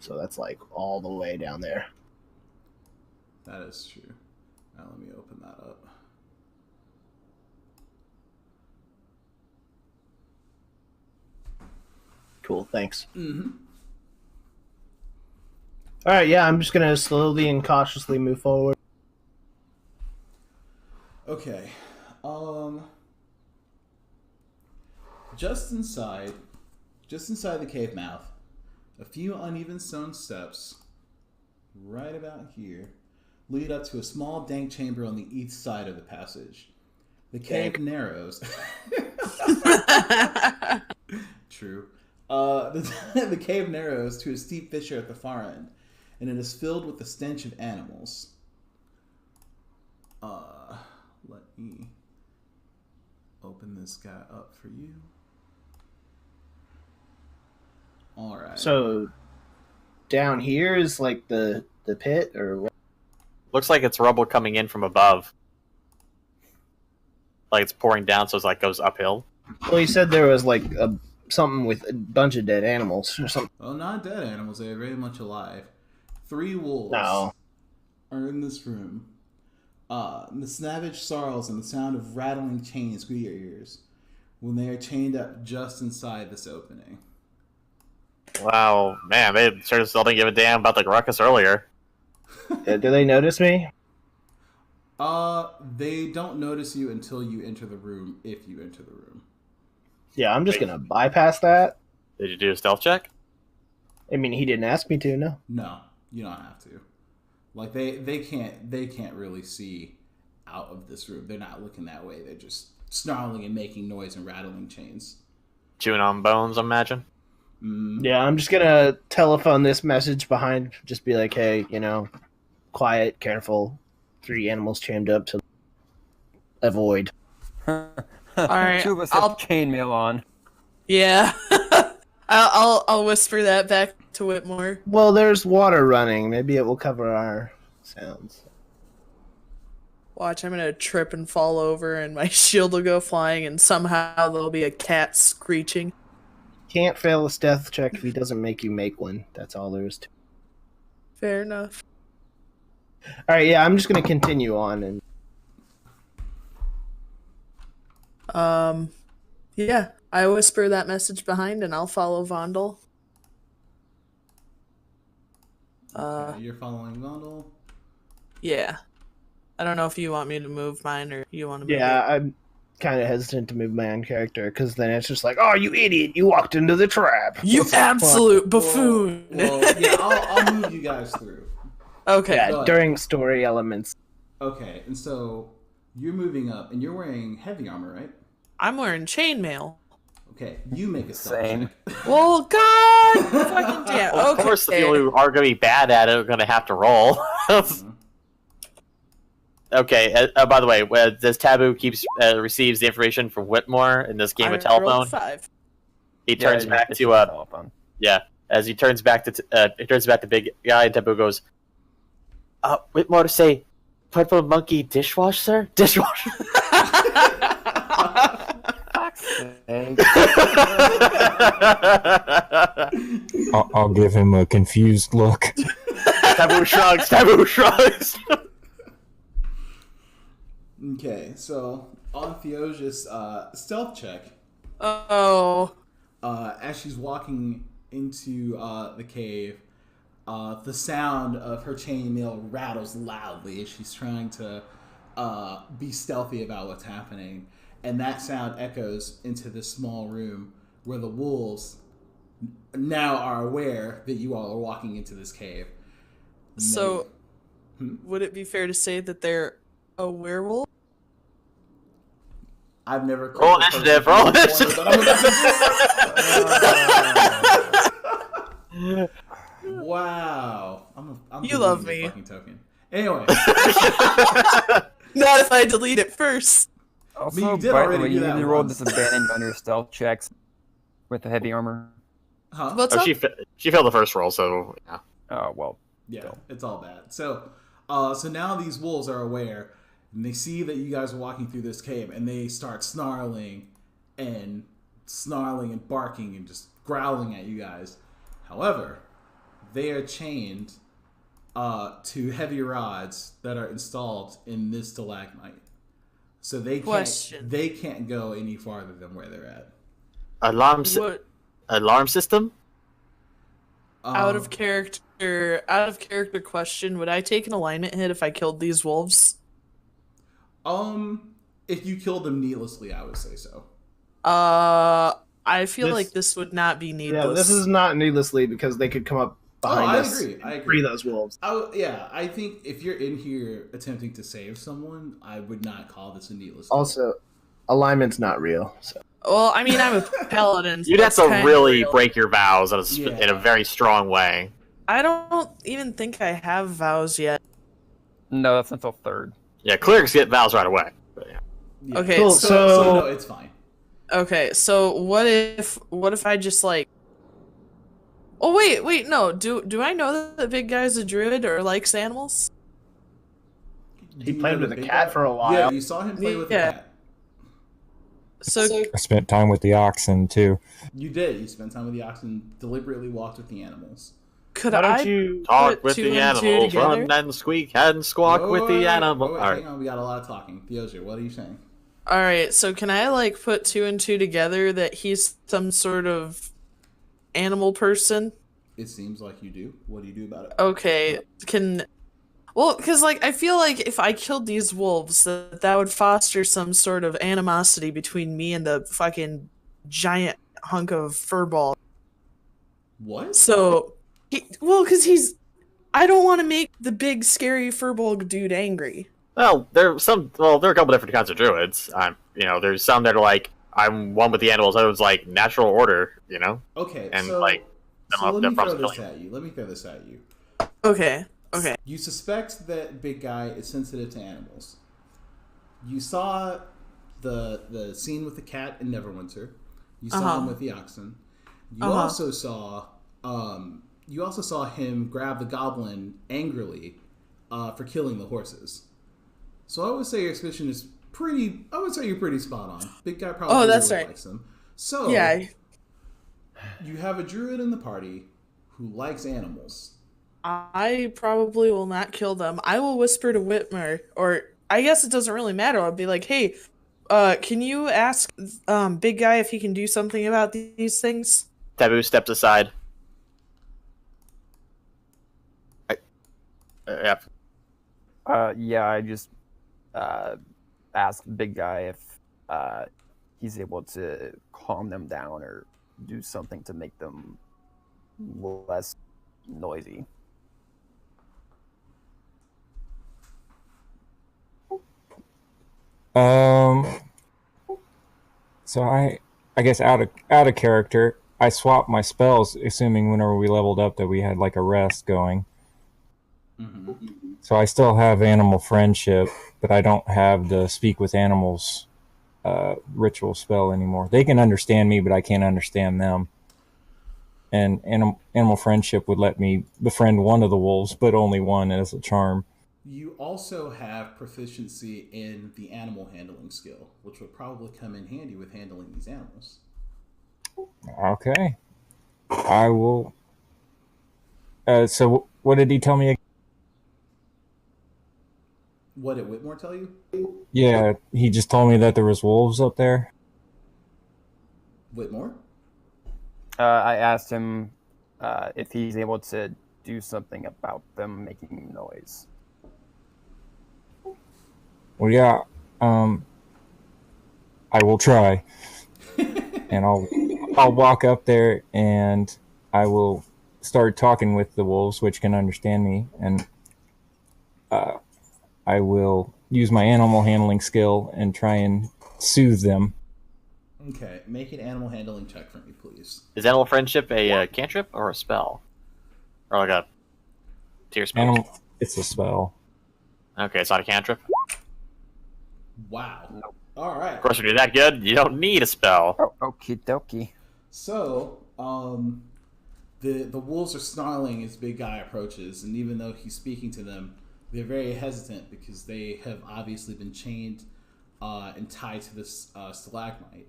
So that's like all the way down there. That is true. Now let me open that up. Cool, thanks. Mm-hmm. All right, yeah, I'm just gonna slowly and cautiously move forward. Okay. Just inside the cave mouth, a few uneven stone steps, right about here, lead up to a small dank chamber on the east side of the passage. The cave narrows. True. The cave narrows to a steep fissure at the far end, and it is filled with the stench of animals. Let me open this guy up for you. All right. So down here is like the pit, or what? Looks like it's rubble coming in from above. Like it's pouring down, so it's like goes uphill. Well, you said there was like something with a bunch of dead animals or something. Well, not dead animals. They are very much alive. 3 wolves No. are in this room. The savage snarls and the sound of rattling chains greet your ears when they are chained up just inside this opening. Wow, man, they sure still didn't give a damn about the ruckus earlier. Do they notice me? They don't notice you until you enter the room, if you enter the room. Yeah, I'm just gonna bypass that. Did you do a stealth check? I mean, he didn't ask me to, no. No, you don't have to. Like they can't really see out of this room. They're not looking that way. They're just snarling and making noise and rattling chains. Chewing on bones, I imagine. Yeah, I'm just gonna telephone this message behind. Just be like, hey, quiet, careful. 3 animals chained up to avoid. All right, Two of us have chainmail on. Yeah. I'll whisper that back to Whitmore. Well, there's water running. Maybe it will cover our sounds. Watch, I'm gonna trip and fall over, and my shield will go flying, and somehow there'll be a cat screeching. Can't fail a stealth check if he doesn't make you make one. That's all there is to it. Fair enough. All right, yeah, I'm just gonna continue on and. Yeah, I whisper that message behind, and I'll follow Vondal. Okay, you're following Vondal. Yeah. I don't know if you want me to move mine or you want to move Yeah, it. I'm kind of hesitant to move my own character because then it's just like, oh, you idiot! You walked into the trap. You What's the fun? absolute buffoon! Well, yeah, I'll move you guys through. Okay. Yeah, But- during story elements. Okay, and so you're moving up, and you're wearing heavy armor, right? I'm wearing chainmail. Okay, you make a stealth Same. check. Well, God fucking damn. Well, of Okay. course, the people who are going to be bad at it are going to have to roll. Okay. By the way, this Taboo receives the information from Whitmore in this game I of telephone. rolled 5. He turns back it's to telephone. as he turns back to Bigguy, and Taboo goes, Whitmore say, purple monkey dishwasher, dishwasher. I'll give him a confused look. Taboo shrugs. Taboo shrugs. Okay, so on Thiosia's stealth check, Oh. as she's walking into the cave, the sound of her chainmail rattles loudly as she's trying to be stealthy about what's happening. And that sound echoes into this small room where the wolves now are aware that you all are walking into this cave. So, would it be fair to say that they're a werewolf? I've never Roll killed a person initiative. from Roll the corner, initiative. but I'm about to- Wow. I'm You love deleting me. the fucking token. Anyway, Not if I delete it first. Also, you did by the already way, do you that rolled once. disadvantage on your stealth checks with the heavy armor. huh? What's Oh, up? she failed the first roll, so yeah. Oh, well. Yeah, Still. it's all bad. So now these wolves are aware, and they see that you guys are walking through this cave, and they start snarling and barking and just growling at you guys. However, they are chained to heavy rods that are installed in this stalagmite. So they can't go any farther than where they're at. Alarm system? Out of character question, would I take an alignment hit if I killed these wolves? If you killed them needlessly, I would say so. I feel like this would not be needless. Yeah, this is not needlessly because they could come up behind us. I agree. Free those wolves. I think if you're in here attempting to save someone, I would not call this a needless. Also, alignment's not real. So. Well, I mean, I'm a paladin. You'd have to really break your vows in a very strong way. I don't even think I have vows yet. No, that's until 3rd. Yeah, clerics get vows right away. But yeah. Okay, cool. So no, it's fine. Okay, so what if I just like... Oh, wait, no. Do I know that Big Guy's a druid or likes animals? He played with a cat for a while. Yeah, you saw him play with a cat. So I spent time with the oxen too. You did. You spent time with the oxen, deliberately walked with the animals. Could Why I don't you talk with the animals, run and squeak and squawk with the animals? Hang on, we got a lot of talking. Thiosia, what are you saying? Alright, so can I like put 2 and 2 together that he's some sort of animal person? It seems like you do. What do you do about it? Okay, well, because like I feel like if I killed these wolves, that would foster some sort of animosity between me and the fucking giant hunk of firbolg. What? So, because I don't want to make the big scary firbolg dude angry. Well, there are a couple different kinds of druids. There's some that are like, I'm one with the animals. Others like natural order, Okay, and so, like, let me throw this at you. Okay. You suspect that Big Guy is sensitive to animals. You saw the scene with the cat in Neverwinter. You saw him with the oxen. You also saw him grab the goblin angrily for killing the horses. So I would say your suspicion is pretty. I would say you're pretty spot on. Big Guy probably likes him. So yeah, you have a druid in the party who likes animals. I probably will not kill them. I will whisper to Whitmore, or I guess it doesn't really matter. I'll be like, hey, can you ask Big Guy if he can do something about these things? Taboo steps aside. Yeah. I just asked Big Guy if he's able to calm them down or do something to make them less noisy. So I guess out of character, I swapped my spells, assuming whenever we leveled up that we had like a rest going. Mm-hmm. So I still have animal friendship, but I don't have the speak with animals ritual spell anymore. They can understand me, but I can't understand them. And animal friendship would let me befriend one of the wolves, but only one as a charm. You also have proficiency in the animal handling skill, which would probably come in handy with handling these animals. Okay. I will... so what did he tell me again? What did Whitmore tell you? Yeah, he just told me that there was wolves up there. Whitmore? I asked him if he's able to do something about them making noise. Well, yeah, I will try, and I'll walk up there and I will start talking with the wolves, which can understand me, and I will use my animal handling skill and try and soothe them. Okay, make an animal handling check for me, please. Is animal friendship a cantrip or a spell, or like a tier spell? It's a spell. Okay, it's not a cantrip. Wow. All right. Of course, when you're that good, you don't need a spell. Oh, okie dokie. So, the wolves are snarling as Big Guy approaches, and even though he's speaking to them, they're very hesitant because they have obviously been chained and tied to this stalagmite.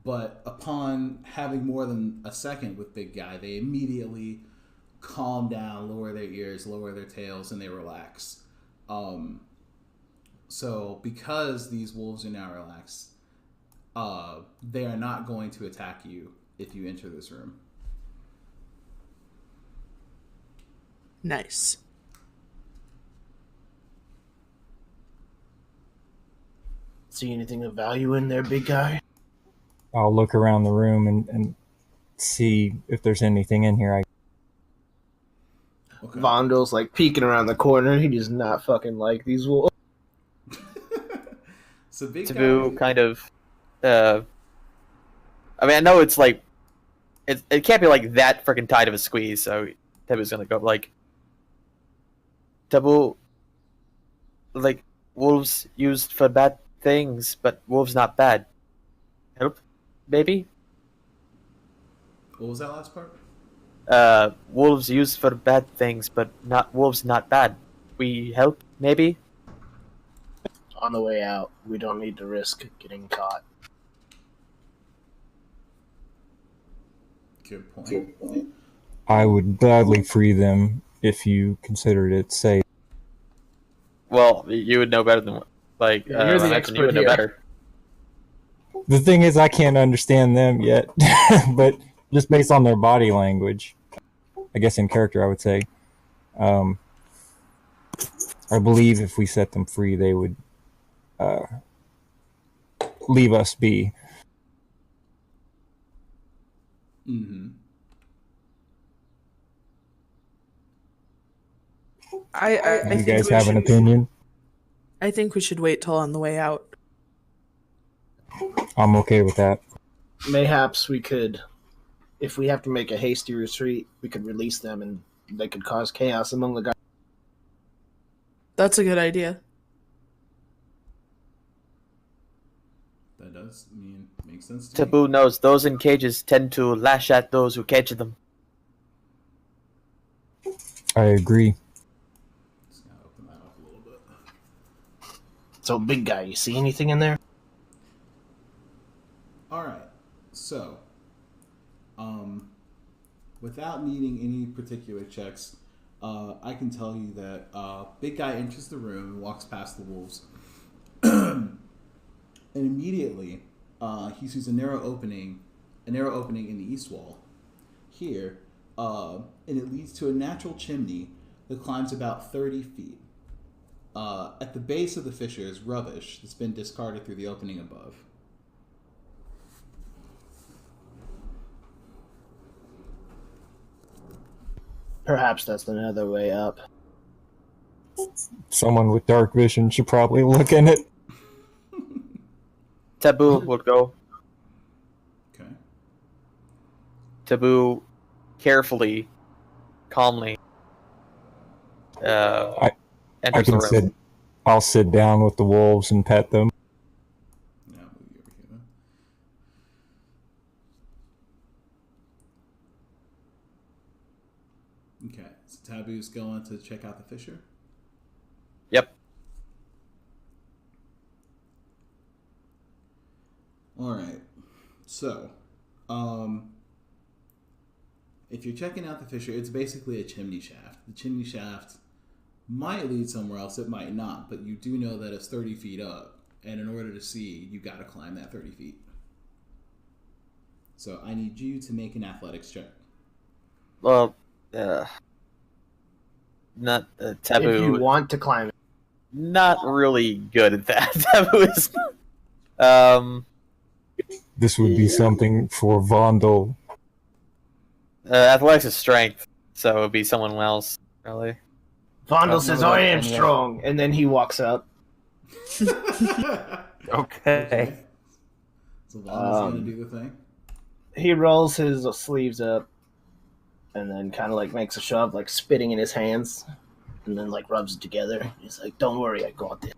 But upon having more than a second with Big Guy, they immediately calm down, lower their ears, lower their tails, and they relax. So because these wolves are now relaxed, they are not going to attack you if you enter this room. Nice. See anything of value in there, big guy? I'll look around the room and see if there's anything in here. Okay. Vondal's like peeking around the corner. He does not fucking like these wolves. So big Taboo guy, kind of. I mean, I know it's like, it can't be like that freaking tight of a squeeze. So Taboo's gonna go like, Taboo, like wolves used for bad things, but wolves not bad. Help, maybe. what was that last part? Wolves used for bad things, but not wolves not bad. We help, maybe. On the way out, we don't need to risk getting caught. Good point. I would gladly free them if you considered it safe. Well, you would know better than like Yeah, you're the imagine you expert would know here. better. The thing is, I can't understand them yet, but just based on their body language, I guess in character, I would say, I believe if we set them free, they would leave us be. Mm-hmm. I Do you think guys we have an should- opinion? I think we should wait till on the way out. I'm okay with that. Mayhaps we could, if we have to make a hasty retreat, we could release them and they could cause chaos among the guys. That's a good idea. That does make sense to me. Taboo knows those in cages tend to lash at those who cage them. I agree. Just gotta open that up a little bit. So, big guy, you see anything in there? All right. So, without needing any particular checks, I can tell you that Big Guy enters the room and walks past the wolves. And immediately, he sees a narrow opening in the east wall. Here, and it leads to a natural chimney that climbs about 30 feet. At the base of the fissure is rubbish that's been discarded through the opening above. Perhaps that's another way up. Someone with dark vision should probably look in it. Taboo would go. Okay. Taboo carefully, calmly I enters the can room. sit. I'll sit down with the wolves and pet them. Yeah, I'll move you over here then. Okay, so Taboo's going to check out the fissure. Yep. All right. So, if you're checking out the fissure, it's basically a chimney shaft. The chimney shaft might lead somewhere else, it might not, but you do know that it's 30 feet up, and in order to see, you got to climb that 30 feet. So I need you to make an athletics check. Well, not Taboo. If you want to climb it. Not really good at that. Taboo is. This would be something for Vondal. Athletics is strength, so it would be someone else, really. Vondal I've says, never I done am any of strong. And then he walks up. Okay. So Lonnie's going to do the thing. He rolls his sleeves up and then kind of like makes a shove, like spitting in his hands. And then like rubs it together. He's like, don't worry, I got this.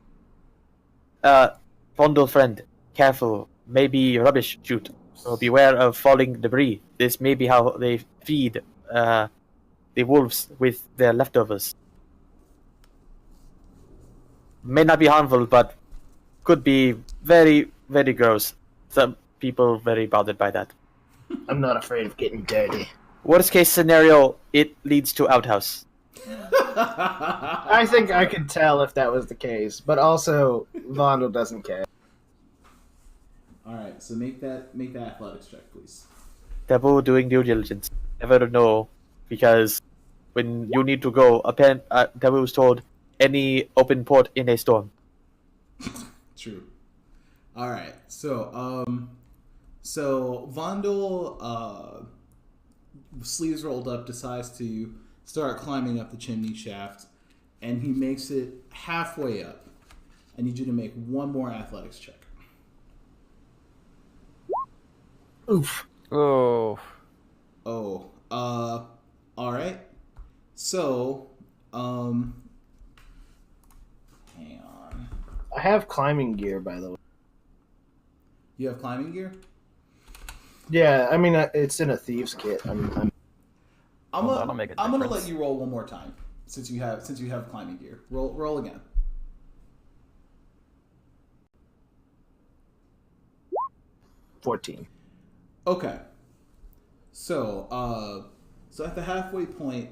Vondal friend, careful. Maybe rubbish chute. So beware of falling debris. This may be how they feed the wolves with their leftovers. May not be harmful, but could be very, very gross. Some people very bothered by that. I'm not afraid of getting dirty. Worst case scenario, it leads to outhouse. I think I could tell if that was the case, but also Vondal doesn't care. All right, so make that athletics check, please. Taboo doing due diligence. Never know, because when you need to go, Taboo was told any open port in a storm. True. All right, so Vondal, sleeves rolled up, decides to start climbing up the chimney shaft, and he makes it halfway up. I need you to make one more athletics check. Oof. Oh. Oh, all right. So, hang on. I have climbing gear, by the way. You have climbing gear? Yeah, I mean, it's in a thieves kit. I'm That'll make a I'm gonna difference. let you roll one more time since you have climbing gear. Roll again. 14. Okay. So at the halfway point,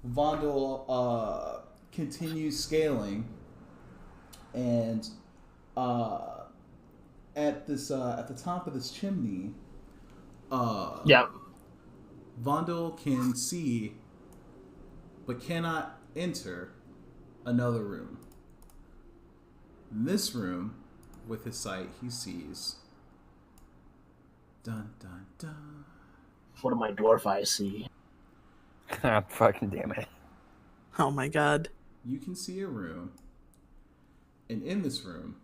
Vondal continues scaling, and at the top of this chimney, Yeah. Vondal can see, but cannot enter, another room. In this room, with his sight, he sees. Dun dun dun. What do my dwarf eyes see? Fucking damn it. Oh my god. You can see a room, and in this room,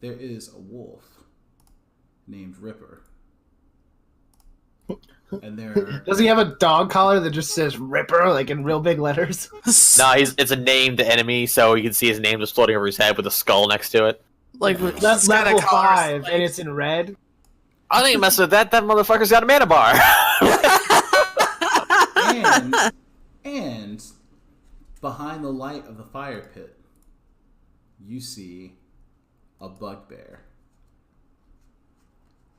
there is a wolf named Ripper. And there are... Does he have a dog collar that just says Ripper, like in real big letters? No, it's a named enemy, so you can see his name just floating over his head with a skull next to it. Like That's he's got a level collar 5, like- and it's in red. I don't even mess with that. That motherfucker's got a mana bar. and behind the light of the fire pit, you see a bugbear.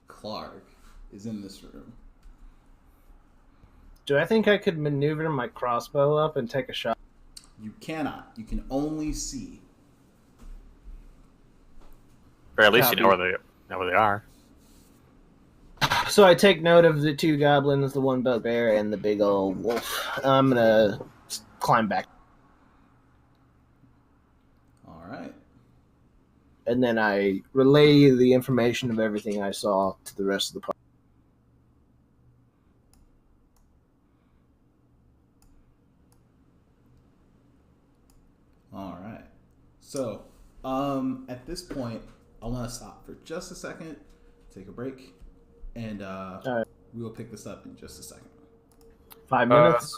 Clark is in this room. Do I think I could maneuver my crossbow up and take a shot? You cannot. You can only see. Or at least Copy. you know where they are. So I take note of the 2 goblins, the 1 bugbear, and the big old wolf. I'm gonna climb back. All right. And then I relay the information of everything I saw to the rest of the party. All right. So, at this point, I want to stop for just a second, take a break, and right. we will pick this up in just a second. 5 minutes.